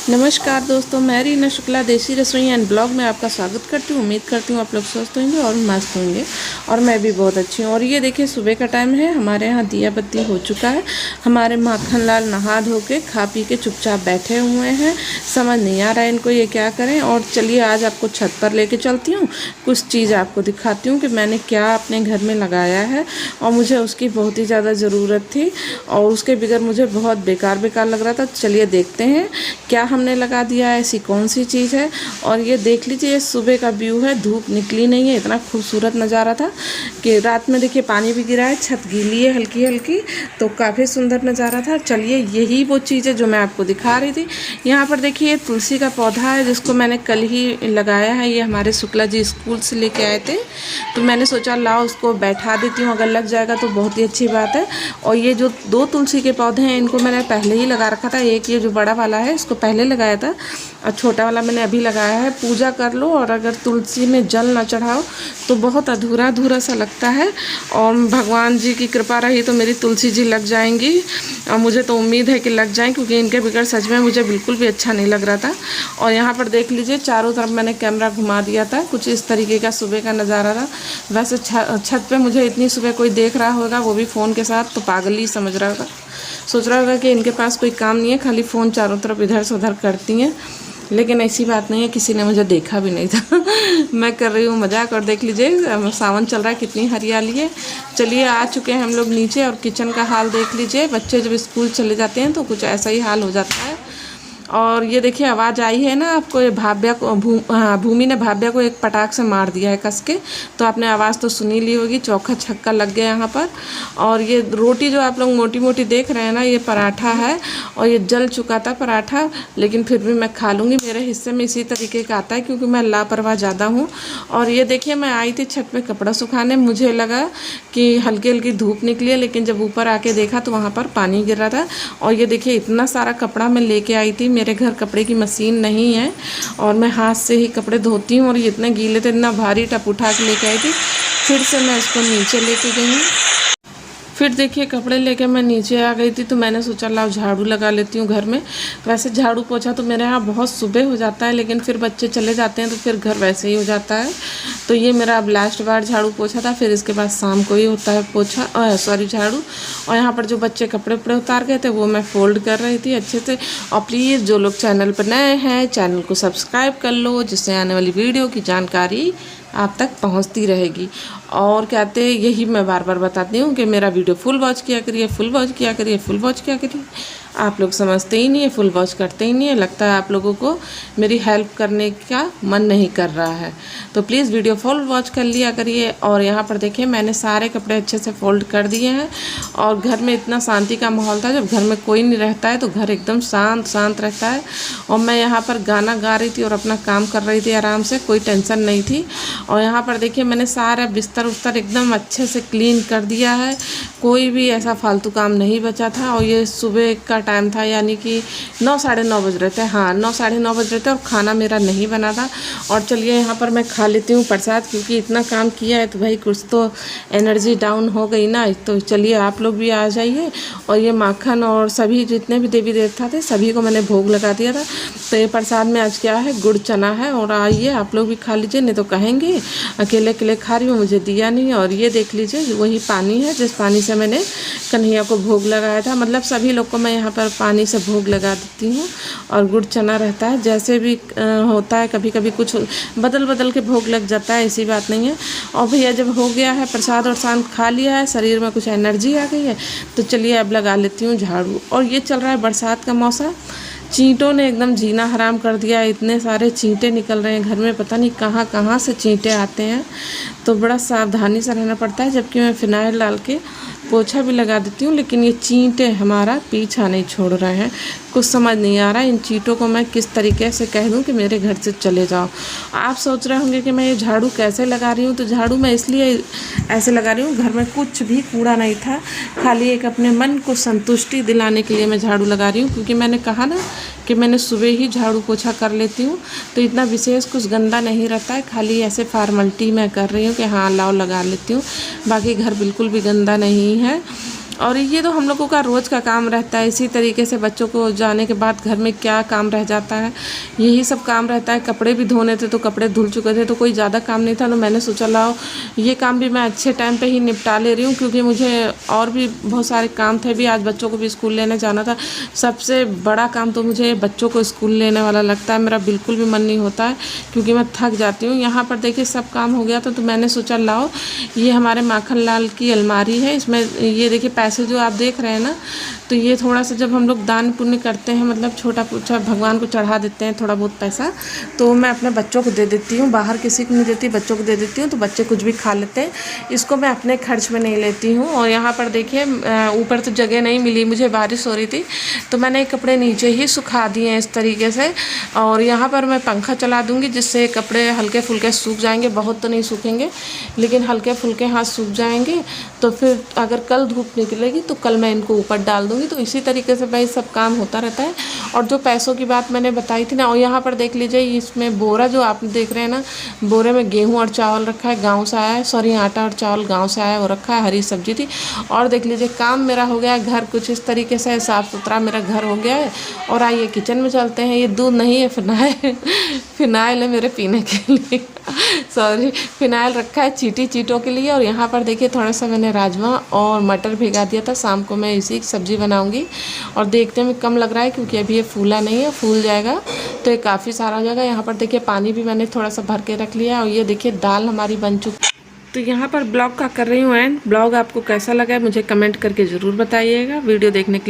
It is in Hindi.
नमस्कार दोस्तों, मैं रीना शुक्ला देसी रसोई एंड ब्लॉग में आपका स्वागत करती हूँ। उम्मीद करती हूँ आप लोग स्वस्थ होंगे और मस्त होंगे और मैं भी बहुत अच्छी हूँ। और ये देखिए सुबह का टाइम है, हमारे यहाँ दिया बत्ती हो चुका है। हमारे माखन लाल नहा धो के खा पी के चुपचाप बैठे हुए हैं। समझ नहीं आ रहा है इनको ये क्या करें। और चलिए आज आपको छत पर लेके चलती हूँ, कुछ चीज़ आपको दिखाती हूँ कि मैंने क्या अपने घर में लगाया है और मुझे उसकी बहुत ही ज़्यादा ज़रूरत थी और उसके बगैर मुझे बहुत बेकार लग रहा था। चलिए देखते हैं क्या हमने लगा दिया है, ऐसी कौन सी चीज़ है। और ये देख लीजिए, ये सुबह का व्यू है, धूप निकली नहीं है। इतना खूबसूरत नज़ारा था कि रात में देखिए पानी भी गिरा है, छत गीली है हल्की हल्की, तो काफ़ी सुंदर नज़ारा था। चलिए यही वो चीज़ है जो मैं आपको दिखा रही थी। यहाँ पर देखिए तुलसी का पौधा है जिसको मैंने कल ही लगाया है। ये हमारे शुक्ला जी स्कूल से लेके आए थे, तो मैंने सोचा लाओ उसको बैठा देती हूँ, अगर लग जाएगा तो बहुत ही अच्छी बात है। और ये जो दो तुलसी के पौधे हैं इनको मैंने पहले ही लगा रखा था। एक ये जो बड़ा वाला है इसको पहले लगाया था और छोटा वाला मैंने अभी लगाया है। पूजा कर लो और अगर तुलसी में जल ना चढ़ाओ तो बहुत अधूरा अधूरा सा लगता है। और भगवान जी की कृपा रही तो मेरी तुलसी जी लग जाएंगी और मुझे तो उम्मीद है कि लग जाएं, क्योंकि इनके बगैर सच में मुझे बिल्कुल भी अच्छा नहीं लग रहा था। और यहाँ पर देख लीजिए चारों तरफ मैंने कैमरा घुमा दिया था, कुछ इस तरीके का सुबह का नज़ारा था। वैसे छत पे मुझे इतनी सुबह कोई देख रहा होगा, वो भी फ़ोन के साथ, तो पागल ही समझ रहा होगा, सोच रहा होगा कि इनके पास कोई काम नहीं है, खाली फ़ोन चारों तरफ इधर से उधर करती हैं। लेकिन ऐसी बात नहीं है, किसी ने मुझे देखा भी नहीं था मैं कर रही हूँ मजाक। और देख लीजिए सावन चल रहा है, कितनी हरियाली है। चलिए आ चुके हैं हम लोग नीचे और किचन का हाल देख लीजिए। बच्चे जब स्कूल चले जाते हैं तो कुछ ऐसा ही हाल हो जाता है। और ये देखिए आवाज़ आई है ना आपको, ये भाव्या को भूमि ने भाव्या को एक पटाख से मार दिया है कस के, तो आपने आवाज़ तो सुनी ली होगी। चौका छक्का लग गया यहाँ पर। और ये रोटी जो आप लोग मोटी मोटी देख रहे हैं ना, ये पराठा है और ये जल चुका था पराठा, लेकिन फिर भी मैं खा लूँगी। मेरे हिस्से में इसी तरीके का आता है क्योंकि मैं लापरवाह ज़्यादा हूँ। और ये देखिए मैं आई थी छत पे कपड़ा सुखाने, मुझे लगा कि हल्की हल्की धूप निकली है, लेकिन जब ऊपर आके देखा तो वहाँ पर पानी गिर रहा था। और ये देखिए इतना सारा कपड़ा मैं लेके आई थी, मेरे घर कपड़े की मशीन नहीं है और मैं हाथ से ही कपड़े धोती हूँ। और ये इतने गीले थे, इतना भारी टप उठा के लेके आई थी। फिर से मैं इसको नीचे लेके गई हूँ। फिर देखिए कपड़े लेके मैं नीचे आ गई थी, तो मैंने सोचा लाओ झाड़ू लगा लेती हूँ घर में। वैसे झाड़ू पोछा तो मेरे यहाँ बहुत सुबह हो जाता है, लेकिन फिर बच्चे चले जाते हैं तो फिर घर वैसे ही हो जाता है। तो ये मेरा अब लास्ट बार झाड़ू पोछा था, फिर इसके बाद शाम को ही होता है पोछा झाड़ू। और यहाँ पर जो बच्चे कपड़े उपड़े उतार गए थे वो मैं फोल्ड कर रही थी अच्छे से। और प्लीज़ जो लोग चैनल पर नए हैं चैनल को सब्सक्राइब कर लो, जिससे आने वाली वीडियो की जानकारी आप तक पहुंचती रहेगी। और कहते हैं यही मैं बार बार बताती हूँ कि मेरा वीडियो फुल वॉच किया करिए, फुल वॉच किया करिए, फुल वॉच किया करिए। आप लोग समझते ही नहीं है, फुल वॉच करते ही नहीं है। लगता है आप लोगों को मेरी हेल्प करने का मन नहीं कर रहा है, तो प्लीज़ वीडियो फुल वॉच कर लिया करिए। और यहाँ पर देखिए मैंने सारे कपड़े अच्छे से फोल्ड कर दिए हैं। और घर में इतना शांति का माहौल था, जब घर में कोई नहीं रहता है तो घर एकदम शांत शांत रहता है। और मैं यहाँ पर गाना गा रही थी और अपना काम कर रही थी आराम से, कोई टेंशन नहीं थी। और यहाँ पर देखिए मैंने सारा बिस्तर उस्तर एकदम अच्छे से क्लीन कर दिया है, कोई भी ऐसा फालतू काम नहीं बचा था। और ये सुबह का टाइम था, यानी कि 9 साढ़े 9 बज रहे थे। हाँ 9 साढ़े 9 बज रहे थे और खाना मेरा नहीं बना था। और चलिए यहाँ पर मैं खा लेती हूँ प्रसाद, क्योंकि इतना काम किया है तो भाई कुछ तो एनर्जी डाउन हो गई ना। तो चलिए आप लोग भी आ जाइए। और ये माखन और सभी जितने भी देवी देवता थे सभी को मैंने भोग लगा दिया था। तो ये प्रसाद में आज क्या है, गुड़ चना है। और आइए आप लोग भी खा लीजिए, नहीं तो कहेंगे अकेले अकेले खा रही हूँ, मुझे दिया नहीं। और ये देख लीजिए वही पानी है जिस पानी से मैंने कन्हैया को भोग लगाया था। मतलब सभी लोग को मैं यहाँ पर पानी से भोग लगा देती हूँ। और गुड़ चना रहता है, जैसे भी होता है, कभी कभी कुछ बदल बदल के भोग लग जाता है, ऐसी बात नहीं है। और भैया जब हो गया है प्रसाद और शांत खा लिया है, शरीर में कुछ एनर्जी आ गई है, तो चलिए अब लगा लेती हूँ झाड़ू। और ये चल रहा है बरसात का मौसम, चींटों ने एकदम जीना हराम कर दिया है। इतने सारे चींटे निकल रहे हैं घर में, पता नहीं कहाँ कहाँ से चींटे आते हैं, तो बड़ा सावधानी से रहना पड़ता है। जबकि मैं फिनाइल डाल के पोछा भी लगा देती हूँ, लेकिन ये चींटे हमारा पीछा नहीं छोड़ रहे हैं। कुछ समझ नहीं आ रहा इन चींटों को मैं किस तरीके से कह दूँ कि मेरे घर से चले जाओ। आप सोच रहे होंगे कि मैं ये झाड़ू कैसे लगा रही हूँ, तो झाड़ू मैं इसलिए ऐसे लगा रही हूँ, घर में कुछ भी कूड़ा नहीं था, खाली एक अपने मन को संतुष्टि दिलाने के लिए मैं झाड़ू लगा रही हूँ। क्योंकि मैंने कहा ना कि मैंने सुबह ही झाड़ू पोछा कर लेती हूँ, तो इतना विशेष कुछ गंदा नहीं रहता है, खाली ऐसे फॉर्मेलिटी मैं कर रही हूँ कि हाँ लाओ लगा लेती हूँ। बाकी घर बिल्कुल भी गंदा नहीं है। और ये तो हम लोगों का रोज़ का काम रहता है। इसी तरीके से बच्चों को जाने के बाद घर में क्या काम रह जाता है, यही सब काम रहता है। कपड़े भी धोने थे तो कपड़े धुल चुके थे, तो कोई ज़्यादा काम नहीं था, तो मैंने सोचा लाओ ये काम भी मैं अच्छे टाइम पे ही निपटा ले रही हूँ, क्योंकि मुझे और भी बहुत सारे काम थे भी। आज बच्चों को भी स्कूल लेने जाना था। सबसे बड़ा काम तो मुझे बच्चों को स्कूल लेने वाला लगता है। मेरा बिल्कुल भी मन नहीं होता है, क्योंकि मैं थक जाती हूँ। यहाँ पर देखिए सब काम हो गया था, तो मैंने सोचा लाओ ये हमारे माखन लाल की अलमारी है। इसमें ये देखिए पैसे जो आप देख रहे हैं ना, तो ये थोड़ा सा जब हम लोग दान पुण्य करते हैं, मतलब छोटा पूछा भगवान को चढ़ा देते हैं थोड़ा बहुत पैसा, तो मैं अपने बच्चों को दे देती हूँ। बाहर किसी को नहीं देती, बच्चों को दे देती हूँ, तो बच्चे कुछ भी खा लेते हैं। इसको मैं अपने खर्च में नहीं लेती हूँ। और यहाँ पर देखिए ऊपर तो जगह नहीं मिली मुझे, बारिश हो रही थी, तो मैंने कपड़े नीचे ही सुखा दिए हैं इस तरीके से। और यहाँ पर मैं पंखा चला दूँगी, जिससे कपड़े हल्के फुल्के सूख जाएंगे। बहुत तो नहीं सूखेंगे, लेकिन हल्के फुल्के हाथ सूख जाएंगे। तो फिर अगर कल धूप निकलेगी तो कल मैं इनको ऊपर डाल दूँगी। तो इसी तरीके से भाई सब काम होता रहता है। और जो पैसों की बात मैंने बताई थी ना, और यहाँ पर देख लीजिए इसमें बोरा जो आप देख रहे हैं ना, बोरे में गेहूँ और चावल रखा है, गाँव से आया है। सॉरी, आटा और चावल गाँव से आया, वो रखा है। हरी सब्जी थी। और देख लीजिए काम मेरा हो गया है। घर कुछ इस तरीके से साफ़ सुथरा मेरा घर हो गया है। और आइए किचन में चलते हैं। ये दूध नहीं है, फिनाइल है मेरे पीने के लिए। सॉरी, फिनाइल रखा है चींटों के लिए। और यहाँ पर देखिए थोड़ा सा मैंने राजमा और मटर भिगा दिया था। शाम को मैं इसी की सब्ज़ी बनाऊंगी। और देखने में कम लग रहा है, क्योंकि अभी ये फूला नहीं है, फूल जाएगा तो ये काफ़ी सारा हो जाएगा। यहाँ पर देखिए पानी भी मैंने थोड़ा सा भर के रख लिया। और ये देखिए दाल हमारी बन चुकी। तो यहाँ पर ब्लॉग का कर रही हूँ एंड। ब्लॉग आपको कैसा लगा है मुझे कमेंट करके ज़रूर बताइएगा। वीडियो देखने के लिए